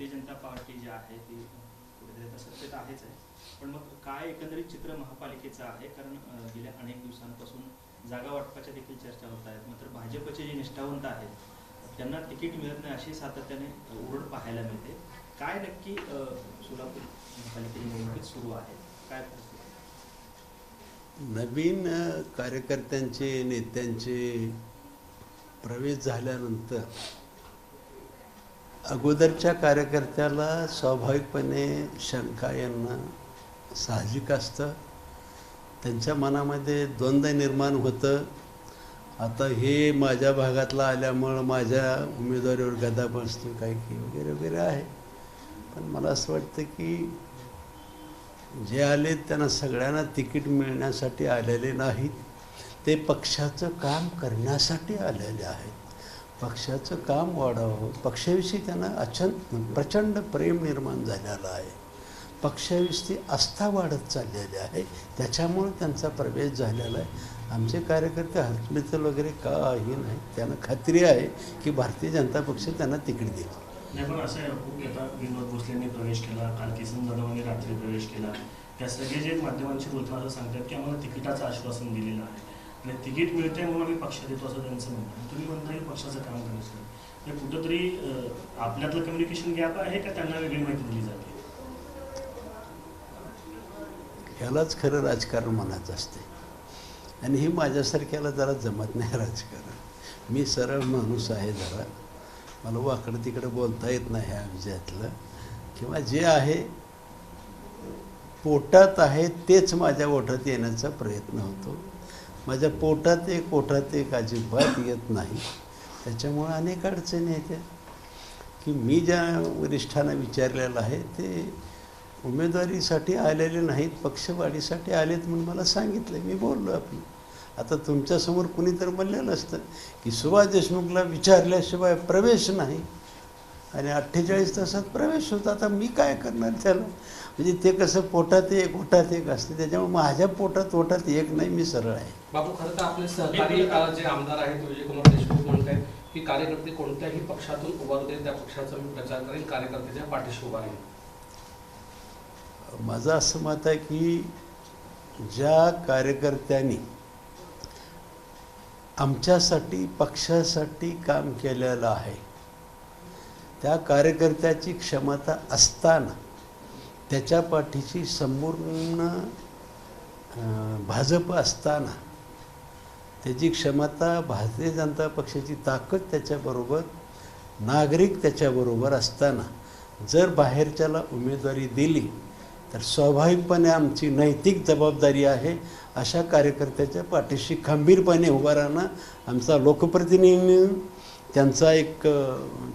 Bharatiya Janata party जी आहे ती कुठेतरी आता सत्तेत आहेच आहे, पण मग काय एकंदरीत चित्र महापालिकेचं आहे? कारण गेल्या अनेक दिवसांपासून जागा वाटपाच्या देखील चर्चा होत आहेत. मात्र भाजपचे जे निष्ठावंत आहेत त्यांना तिकीट मिळत नाही अशी सातत्याने ओरड पाहायला मिळते. काय नक्की सोलापूर महापालिकेच्या निवडणुकीत सुरू आहे? काय नवीन कार्यकर्त्यांचे नेत्यांचे प्रवेश झाल्यानंतर अगोदरच्या कार्यकर्त्याला स्वाभाविकपणे शंका येणं साहजिक असतं. त्यांच्या मनामध्ये द्वंद्व निर्माण होतं. आता हे माझ्या भागातला आल्यामुळं माझ्या उमेदवारीवर गदा बसतो काय की वगैरे वगैरे आहे. पण मला असं वाटतं की जे आले त्यांना सगळ्यांना तिकीट मिळण्यासाठी आलेले नाहीत, ते पक्षाचं काम करण्यासाठी आलेले आहेत. पक्षाचं काम वाढावं, पक्षाविषयी त्यांना प्रचंड प्रेम निर्माण झालेलं आहे. पक्षाविषयी आस्था वाढत चाललेली आहे, त्याच्यामुळे त्यांचा प्रवेश झालेला आहे. आमचे कार्यकर्ते हरकलीचल वगैरे काही नाही. त्यांना खात्री आहे की भारतीय जनता पक्ष त्यांना तिकीट देईल. नाही, पण असं आहे खूप आता विनोद भोसलेंनी प्रवेश केला, काल किसन जाधवांनी रात्री प्रवेश केला. त्या सगळे जे माध्यमांशी बोलताना असं सांगतात की आम्हाला तिकिटाचं आश्वासन दिलेलं आहे आणि तिकीट मिळते म्हणून आम्ही पक्षात येतो असं त्यांचं म्हणणं आहे. तुम्ही म्हणता की पक्षाचं काम करायचं म्हणजे कुठंतरी आपल्यातलं कम्युनिकेशन गॅप आहे का त्यांना वेगळी माहिती दिली जाते? ह्यालाच खरं राजकारण म्हणायचं असते आणि हे माझ्यासारख्याला जरा जमत नाही राजकारण. मी सरळ माणूस आहे, जरा मला वाकडं तिकडं बोलता येत नाही ह्या विषयातलं. किंवा जे आहे पोटात आहे तेच माझ्या ओठात येण्याचा प्रयत्न होतो. माझ्या पोटात एक ओठात एक अजिबात येत नाही. त्याच्यामुळं अनेक अडचणी येत्या की मी ज्या वरिष्ठांना विचारलेलं आहे ते उमेदवारीसाठी आलेले नाहीत, पक्षवाढीसाठी आलेत म्हणून मला सांगितलं. मी बोललो आपलं. आता तुमच्यासमोर कुणीतरी म्हणलेलं असतं की सुभाष देशमुखला विचारल्याशिवाय प्रवेश नाही आणि 48 तासात प्रवेश होता. आता मी काय करणार त्याला? म्हणजे ते कसं पोटात एक ओठात एक असते, त्याच्यामुळे माझ्या पोटात ओठात एक नाही. मी सरळ आहे. बापू, खरं तर आपले सहकारी जे आमदार आहेत विजयकुमार देशमुख म्हणतात की कार्यकर्ते कोणत्याही पक्षातून उभा होते त्या पक्षाचा मी प्रचार करेन, कार्यकर्त्याच्या पाठीशी उभा राहील. माझं असं मत आहे की ज्या कार्यकर्त्यांनी आमच्यासाठी पक्षासाठी काम केलेलं आहे त्या कार्यकर्त्याची क्षमता असताना त्याच्या पाठीशी संपूर्ण भाजप असताना त्याची क्षमता, भारतीय जनता पक्षाची ताकद त्याच्याबरोबर, नागरिक त्याच्याबरोबर असताना जर बाहेरच्याला उमेदवारी दिली तर स्वाभाविकपणे आमची नैतिक जबाबदारी आहे अशा कार्यकर्त्याच्या पाठीशी खंबीरपणे उभा राहणं. आमचा लोकप्रतिनिधी त्यांचा एक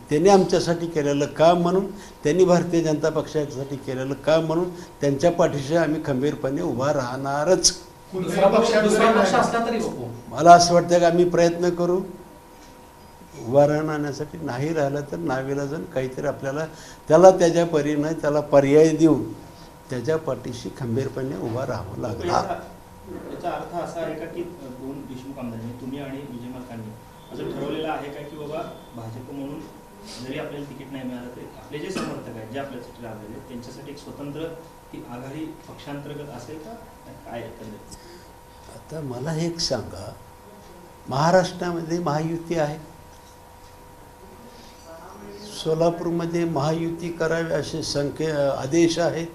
त्यांनी आमच्यासाठी केलेलं काम म्हणून, त्यांनी भारतीय जनता पक्षासाठी केलेलं काम म्हणून त्यांच्या पाठीशी आम्ही खंबीरपणे उभा राहणारच. दुसरा पक्ष असला तरी मला असं वाटतं की आम्ही प्रयत्न करू उभा राहण्यासाठी. नाही राहिलं तर नाविलाजन काहीतरी आपल्याला त्याला त्याच्या परीने त्याला पर्याय देऊन त्याच्या पाठीशी खंबीरपणे उभा राहावं लागणार. याचा अर्थ असा आहे का की दोन देशमुख आमदारांनी, तुम्ही आणि विजय मल्कांनी असं ठरवलेलं आहे का की बाबा भाजप म्हणून जरी आपल्याला तिकीट नाही मिळालं तरी आपले जे समर्थक आहेत, जे आपल्यासाठी राहिलेले आहेत, त्यांच्यासाठी एक स्वतंत्र ती आघाडी पक्षांतर्गत असेल का काय? आता मला एक सांगा, महाराष्ट्रामध्ये महायुती आहे, सोलापूरमध्ये महायुती करावी असे आदेश आहेत.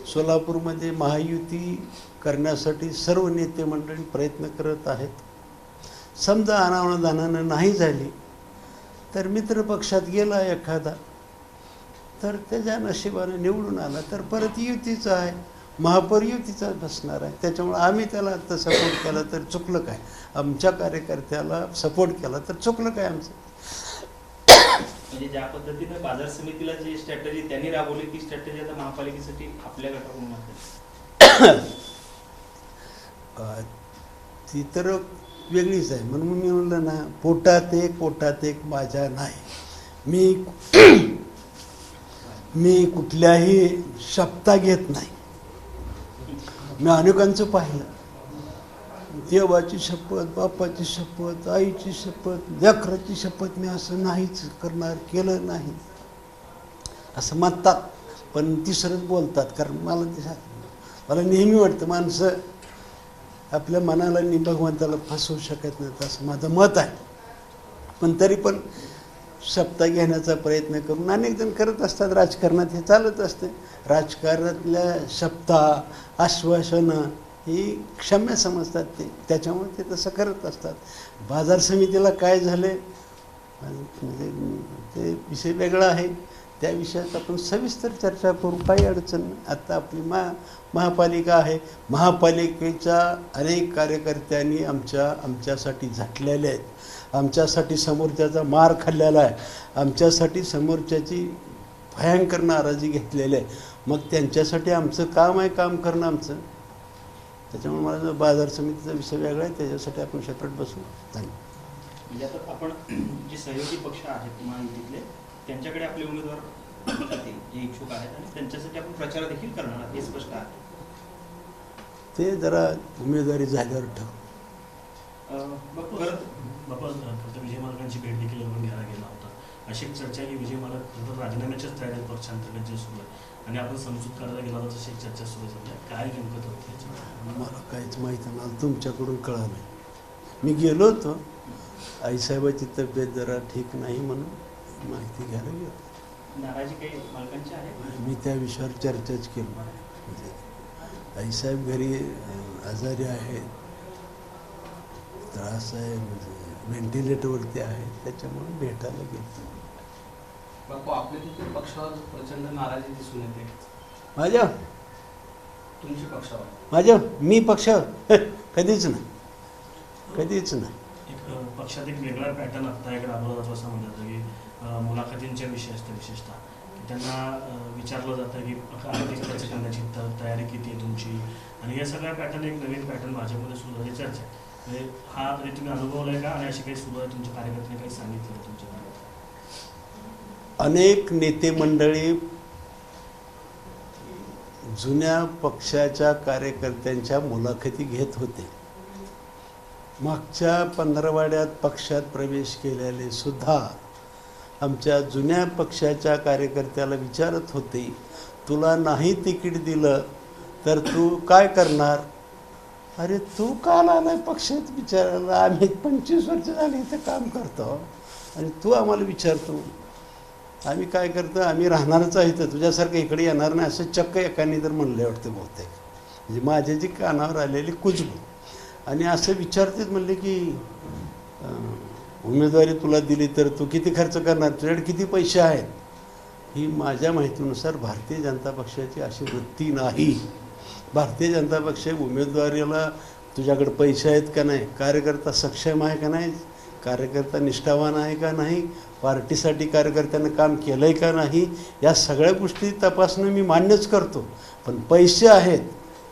सोलापूरमध्ये महायुती करण्यासाठी सर्व नेते मंडळी प्रयत्न करत आहेत. समजा अनावधानानं नाही झाली तर मित्र पक्षात गेला एखादा तर त्याच्या नशिबाने निवडून आला तर परत युतीचा आहे, महापौर युतीचा बसणार आहे. त्याच्यामुळे आम्ही त्याला आता सपोर्ट केला तर चुकलं काय? आमच्या कार्यकर्त्याला सपोर्ट केला तर चुकलं काय आमचं? म्हणजे ज्या पद्धतीने बाजार समितीला जी स्ट्रॅटेजी त्यांनी राबवली ती स्ट्रॅटेजी आता महापालिकेसाठी आपल्या गटाकडून ती तर वेगळीच आहे. म्हणून मी म्हणलं ना, पोटात एक माझ्या नाही. मी कुठल्याही शपथा घेत नाही. मी अनेकांचं पाहिलं, देवाची शपथ, बापाची शपथ, आईची शपथ, लेकराची शपथ, मी असं नाहीच करणार, केलं नाही. असं म्हणतात, पण तिसरंच बोलतात. कारण मला नेहमी वाटतं माणसं आपल्या मनाला आणि भगवंताला फसवू शकत नाहीत, असं माझं मत आहे. पण तरी पण सप्ताह घेण्याचा प्रयत्न करून अनेक जण करत असतात. राजकारणात हे चालत असते. राजकारणातल्या सप्ताह आश्वासनं ही क्षम्य समजतात त्याच्यामुळे ते तसं करत असतात. बाजार समितीला काय झाले म्हणजे ते विषय वेगळा आहे. त्या विषयात आपण सविस्तर चर्चा करू, काही अडचण नाही. आता आपली महापालिका आहे. महापालिकेच्या अनेक कार्यकर्त्यांनी आमच्यासाठी झटलेले आहेत. आमच्यासाठी समोरच्याचा मार खाल्लेला आहे. आमच्यासाठी समोरच्याची भयंकर नाराजी घेतलेली आहे. मग त्यांच्यासाठी आमचं काम आहे, काम करणं आमचं. त्याच्यामुळे मला बाजार समितीचा विषय वेगळा आहे, त्याच्यासाठी आपण सेपरेट बसू. धन्यवाद. म्हणजे आता आपण जे सहयोगी पक्ष आहेत महायुतीतले त्यांच्याकडे आपले उमेदवार जातील जे इच्छुक आहेत आणि त्यांच्यासाठी आपण प्रचार देखील करणार आहात, हे स्पष्ट आहे. ते जरा उमेदवारी झाल्यावर ठरवू. बाबा फक्त विजय मालकांची भेट देखील आपण घ्यायला गेला होता. अशी एक चर्चा की विजय मालक फक्त राजीनाम्याच्याच तयारीत पक्षांतर्गत जे सुरू आहे आणि आपण समजूत करायला गेला होता तशी एक चर्चा सुरू आहे. सध्या काय नेमकं होतं मला काहीच माहिती नाही, तुमच्याकडून कळालं. मी गेलो होतो, आईसाहेबाची तब्येत जरा ठीक नाही म्हणून माहिती घ्यायला गेलो. नाराजी काही मालकांची आहे? मी त्या विषयावर चर्चाच केली. म्हणजे आईसाहेब घरी आजारी आहेत, त्रास आहे, म्हणजे व्हेंटिलेटरवरती आहे, त्याच्यामुळे भेटायला गेलो. बापू, आपल्या देखील पक्षावर प्रचंड नाराजी दिसून येते. माझ्या तुमच्या पक्षावर मी पक्ष कधीच नाही, कधीच नाही. एक पक्षात एक वेगळा पॅटर्न आता एक राबवला जातो असं म्हणतात की मुलाखतींच्या विषय असतं विशेषतः की त्यांना विचारलं जातं की आर्थिक खर्च करण्याची तयारी किती आहे तुमची, आणि या सगळ्या पॅटर्न एक नवीन पॅटर्न भाजपमध्ये सुरू झाली चर्चा आहे. म्हणजे हा तरी तुम्ही अनुभवला आहे का, आणि अशी काही सुरू आहे तुमच्या कार्यकर्त्यांनी काही सांगितलं तुमच्या अनेक नेते मंडळी जुन्या पक्षाच्या कार्यकर्त्यांच्या मुलाखती घेत होते. मागच्या पंधरवड्यात पक्षात प्रवेश केलेले सुद्धा आमच्या जुन्या पक्षाच्या कार्यकर्त्याला विचारत होते, तुला नाही तिकीट दिलं तर तू काय करणार? अरे तू काल आलाय पक्षात विचारायला? आम्ही 25 वर्ष झाली इथं काम करतो आणि तू आम्हाला विचारतो. आम्ही काय करतो, आम्ही राहणारच आहे इथं, तुझ्यासारखं इकडे येणार नाही, असं चक्क एकाने तर म्हणलं वाटतं बहुतेक. म्हणजे माझ्या जी कानावर आलेली कुजबू. आणि असं विचारतेच म्हणले की उमेदवारी तुला दिली तर तू किती खर्च करणार, तुझ्याकडे किती पैसे आहेत? ही माझ्या माहितीनुसार भारतीय जनता पक्षाची अशी वृत्ती नाही. भारतीय जनता पक्ष उमेदवारीला तुझ्याकडे पैसे आहेत का नाही, कार्यकर्ता सक्षम आहे का नाही, कार्यकर्ता निष्ठावान आहे का नाही, पार्टीसाठी कार्यकर्त्यानं काम केलं आहे का नाही, या सगळ्या गोष्टी तपासणं मी मान्यच करतो. पण पैसे आहेत,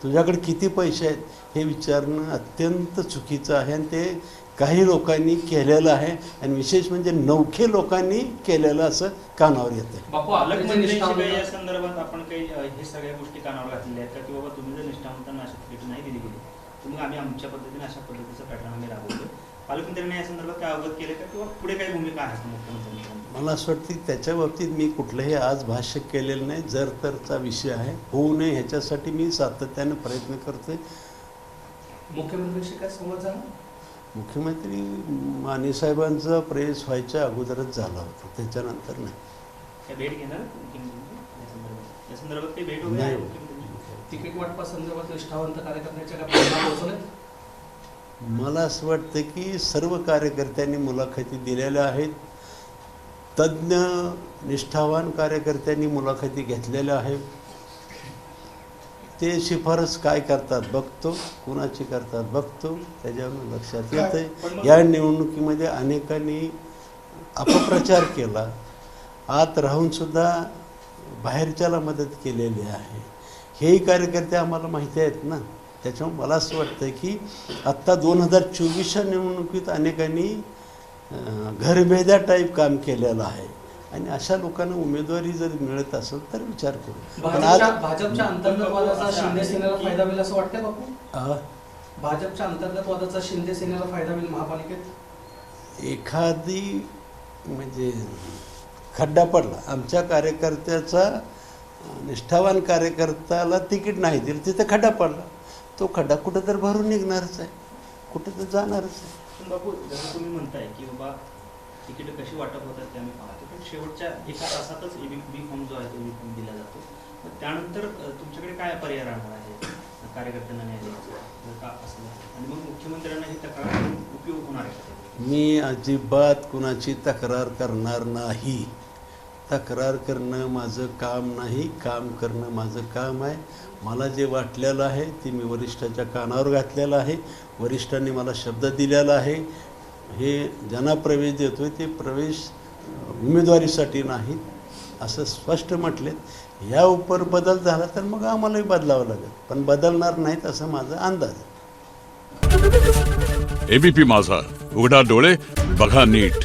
तुझ्याकडे किती पैसे आहेत हे विचारणं अत्यंत चुकीचं आहे. आणि ते काही लोकांनी केलेलं आहे, आणि विशेष म्हणजे नवखे लोकांनी केलेलं असं कानावर येतं. बापू, या संदर्भात आपण काही हे सगळ्या गोष्टी कानावर घातलेल्या आहेत का, की बाबा तुम्ही जर निष्ठावंतांना अशा तिकीट नाही दिली गेली तर मग आम्ही आमच्या पद्धतीने अशा पद्धतीचा पॅटर्न आम्ही राबवतो? पालकमंत्र्यांनी या संदर्भात काय अवगत केलं का, किंवा पुढे काही भूमिका आहे मुख्यमंत्र्यांची? मला असं वाटतं की त्याच्या बाबतीत मी कुठलंही आज भाष्य केलेलं नाही. जर तरचा विषय आहे, होऊ नये ह्याच्यासाठी मी सातत्याने प्रयत्न करतोय. मुख्यमंत्र्यांशी काय संवाद झाला? मुख्यमंत्री माने साहेबांचा प्रवेश व्हायच्या अगोदरच झाला होता, त्याच्यानंतर नाही. काय भेट घेणार मुख्यमंत्र्यांची या संदर्भात काही भेट वगैरे आहे मुख्यमंत्र्यांची? तिकीट वाटपासंदर्भात निष्ठावंत कार्यकर्त्यांच्या काय भावना पोहोचल्या? मला असं वाटतं की सर्व कार्यकर्त्यांनी मुलाखती दिलेल्या आहेत. तज्ज्ञ निष्ठावान कार्यकर्त्यांनी मुलाखती घेतलेल्या आहेत. ते शिफारस काय करतात बघतो, कुणाची करतात बघतो, त्याच्यावर लक्षात येतं. या निवडणुकीमध्ये अनेकांनी अपप्रचार केला, आत राहूनसुद्धा बाहेरच्याला मदत केलेली आहे. हेही कार्यकर्ते आम्हाला माहिती आहेत ना. त्याच्यामुळे मला असं वाटतं की आत्ता 2024च्या निवडणुकीत अनेकांनी घरभेद्या टाईप काम केलेलं आहे, आणि अशा लोकांना उमेदवारी जर मिळत असेल तर विचार करू. पण आज भाजपच्या अंतर्गत वादाचा शिंदे सेनेला फायदा होईल असं वाटतंय बापू? भाजपच्या अंतर्गत वादाचा शिंदे सेनेला फायदा होईल महापालिकेत? एखादी म्हणजे खड्डा पडला आमच्या कार्यकर्त्याचा, निष्ठावान कार्यकर्त्याला तिकीट नाही दिलं, तिथं खड्डा पडला. तो खड्डा कुठं तर भरून निघणारच आहे, कुठं तर जाणारच आहे. पण बापू, जसं तुम्ही म्हणताय की बाबा तिकीट कशी वाटप होतात ते आम्ही पाहतो, पण शेवटच्या एका तासातच बी फॉर्म जो आहे तो बी फॉर्म दिला जातो. मग त्यानंतर तुमच्याकडे काय पर्याय राहणार आहे कार्यकर्त्यांना न्याय द्यायचा जर का असलं, आणि मग मुख्यमंत्र्यांना ही तक्रार करून उपयोग होणार आहे का? मी अजिबात कुणाची तक्रार करणार नाही. तक्रार करणं माझं काम नाही, काम करणं माझं काम आहे. मला जे वाटलेलं आहे ते मी वरिष्ठाच्या कानावर घातलेलं आहे. वरिष्ठांनी मला शब्द दिलेला आहे. हे ज्यांना प्रवेश देतो आहे ते प्रवेश उमेदवारीसाठी नाही असं स्पष्ट म्हटले. या उपर बदल झाला तर मग आम्हालाही बदलावं लागेल, पण बदलणार नाहीत असं माझा अंदाज आहे. एबीपी माझा, उघडा डोळे बघा नीट.